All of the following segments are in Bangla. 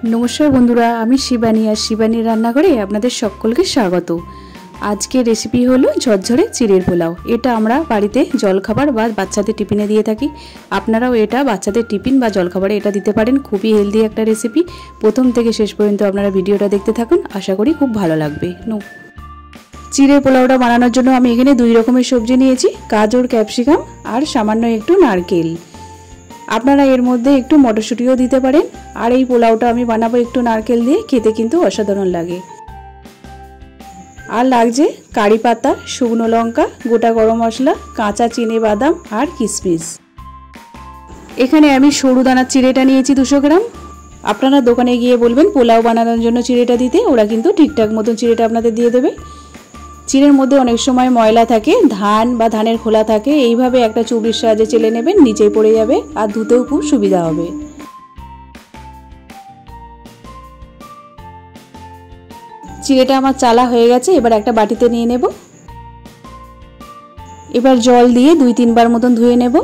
नमस्कार बंधुरा आमी शिबानी और शिबानी रान्नाघरे आपनादेर सकलके स्वागत। आज के रेसिपि हलो झरझरे चिड़ेर पोलाव। एटा आमरा बाड़ीते जलखाबार बा बाच्चादेर टिफिने दिए थाकी। आपनाराओ एटा बाच्चादेर टिफिन बा जलखाबारे एटा दिते पारेन। खूबई हेल्दी एकटा रेसिपि। प्रथम थेके शेष पर्यन्त आपनारा भिडियोटा देखते थाकुन, आशा करी खूब भालो लागबे। चिड़ेर पोलावटा बानानोर जोन्नो आमी एखाने दुई रकमेर सब्जी नियेछि, गाजर क्यापसिकाम और सामान्य एकटु नारकेल। आपनारा एर मध्य एकटु मटरशुटिও दिते पारेन। और এই পোলাওটা আমি বানাবো একটু নারকেল দিয়ে, খেতে কিন্তু অসাধারণ লাগে। আর লাগছে কারি পাতা, শুকনো লঙ্কা, গোটা গরম মশলা, কাঁচা চিনি বাদাম আর কিশমিশ। এখানে আমি সরু দানার চিড়েটা নিয়েছি 200 গ্রাম। আপনারা দোকানে গিয়ে বলবেন পোলাও বানানোর জন্য চিড়েটা দিতে, ওরা কিন্তু ঠিকঠাক মতন চিড়েটা আপনাদের দিয়ে দেবে। চিড়ের মধ্যে অনেক সময় ময়লা থাকে, ধান বা ধানের খোলা থাকে, এইভাবে একটা চুবড়ির সাহায্যে চেলে নেবেন, নিচেই পড়ে যাবে আর ধুতেও খুব সুবিধা হবে। চিড়েটা আমার চালা হয়ে গেছে, এবার একটা বাটিতে নিয়ে নেব। এবার জল দিয়ে 2-3 বার মতন ধুয়ে নেব।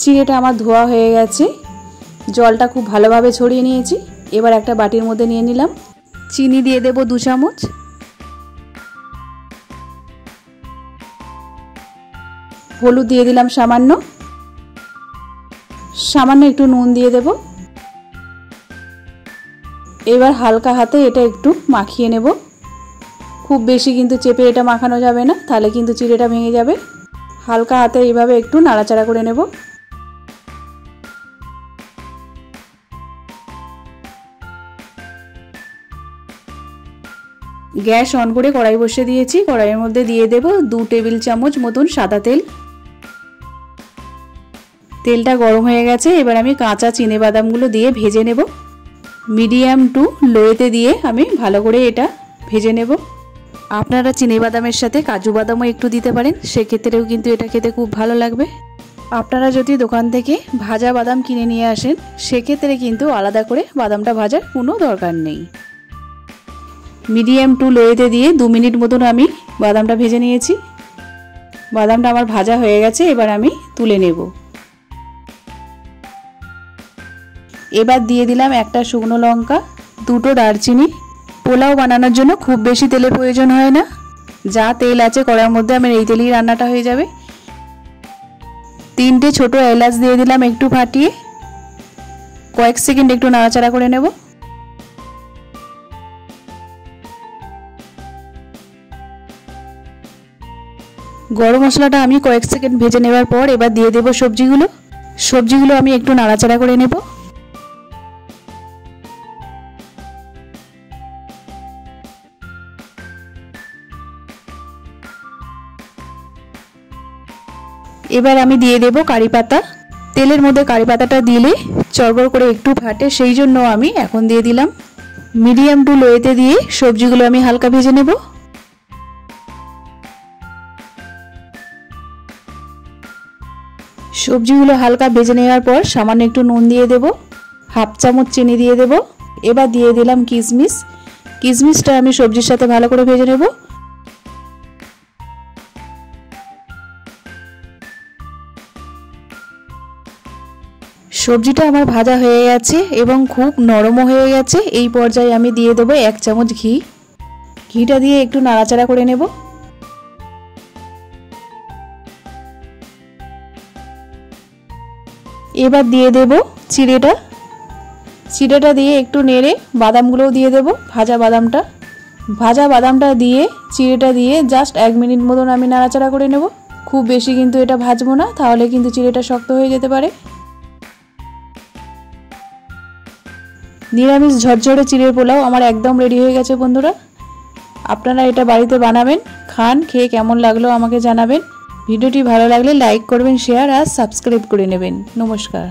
চিড়েটা আমার ধোয়া হয়ে গেছে, জলটা খুব ভালোভাবে ছড়িয়ে নিয়েছি। এবার একটা বাটির মধ্যে নিয়ে নিলাম। চিনি দিয়ে দেব 2 চামচ। হলুদ দিয়ে দিলাম সামান্য, সামান্য একটু নুন দিয়ে দেব। এবার হালকা হাতে এটা একটু মাখিয়ে নেব। খুব বেশি কিন্তু চেপে এটা মাখানো যাবে না, তাহলে কিন্তু চিড়েটা ভেঙে যাবে। হালকা হাতে এইভাবে একটু নাড়াচাড়া করে নেব। গ্যাস অন করে কড়াই বসিয়ে দিয়েছি। কড়াইয়ের মধ্যে দিয়ে দেব 2 টেবিল চামচ মতন সাদা তেল। তেলটা গরম হয়ে গেছে, এবার আমি কাঁচা চিনে বাদামগুলো দিয়ে ভেজে নেব। মিডিয়াম টু লোতে দিয়ে আমি ভালো করে এটা ভেজে নেব। আপনারা চিনে বাদামের সাথে কাজু বাদামও একটু দিতে পারেন, সেক্ষেত্রেও কিন্তু এটা খেতে খুব ভালো লাগবে। আপনারা যদি দোকান থেকে ভাজা বাদাম কিনে নিয়ে আসেন, সেক্ষেত্রে কিন্তু আলাদা করে বাদামটা ভাজার কোনো দরকার নেই। মিডিয়াম টু লোতে দিয়ে 2 মিনিট মতন আমি বাদামটা ভেজে নিয়েছি। বাদামটা আমার ভাজা হয়ে গেছে, এবার আমি তুলে নেব। এবার দিয়ে দিলাম একটা শুকনো লঙ্কা, 2টো দারচিনি। পোলাও বানানোর জন্য খুব বেশি তেলের প্রয়োজন হয় না, যা তেল আছে কড়াইয়ের মধ্যে আমার এই তেলেই রান্নাটা হয়ে যাবে। 3টে ছোট এলাচ দিয়ে দিলাম একটু ফাটিয়ে। কয়েক সেকেন্ড একটু নাড়াচাড়া করে নেব। গরম মশলাটা আমি কয়েক সেকেন্ড ভেজে নেবার পর এবার দিয়ে দেব সবজিগুলো আমি একটু নাড়াচাড়া করে নেব। এবার আমি দিয়ে দেব কারি পাতা। তেলের মধ্যে কারি পাতাটা দিলে চড়বড় করে একটু ফাটে, সেই জন্য আমি এখন দিয়ে দিলাম। মিডিয়াম টু লোতে দিয়ে সবজিগুলো আমি হালকা ভেজে নেব। সবজিগুলো হালকা ভেজে নেওয়ার পর সামান্য একটু নুন দিয়ে দেব, 1/2 চামচ চিনি দিয়ে দেব। এবার দিয়ে দিলাম কিশমিশটা আমি সবজির সাথে ভালো করে ভেজে নেব। সবজিটা আমার ভাজা হয়ে গেছে এবং খুব নরমও হয়ে গেছে। এই পর্যায়ে আমি দিয়ে দেব 1 চামচ ঘি। ঘিটা দিয়ে একটু নাড়াচাড়া করে নেব। এবার দিয়ে দেব চিড়েটা দিয়ে একটু নেড়ে বাদামগুলোও দিয়ে দেব। ভাজা বাদামটা দিয়ে চিড়েটা দিয়ে জাস্ট 1 মিনিট মতন আমি নাড়াচাড়া করে নেব। খুব বেশি কিন্তু এটা ভাজবো না, তাহলে কিন্তু চিড়েটা শক্ত হয়ে যেতে পারে। নিরামিষ ঝরঝরে চিড়ের পোলাও আমার একদম রেডি হয়ে গেছে বন্ধুরা। আপনারা এটা বাড়িতে বানাবেন, খান, খেয়ে কেমন লাগলো আমাকে জানাবেন। ভিডিওটি ভালো লাগলে লাইক করবেন, শেয়ার আর সাবস্ক্রাইব করে নেবেন। নমস্কার।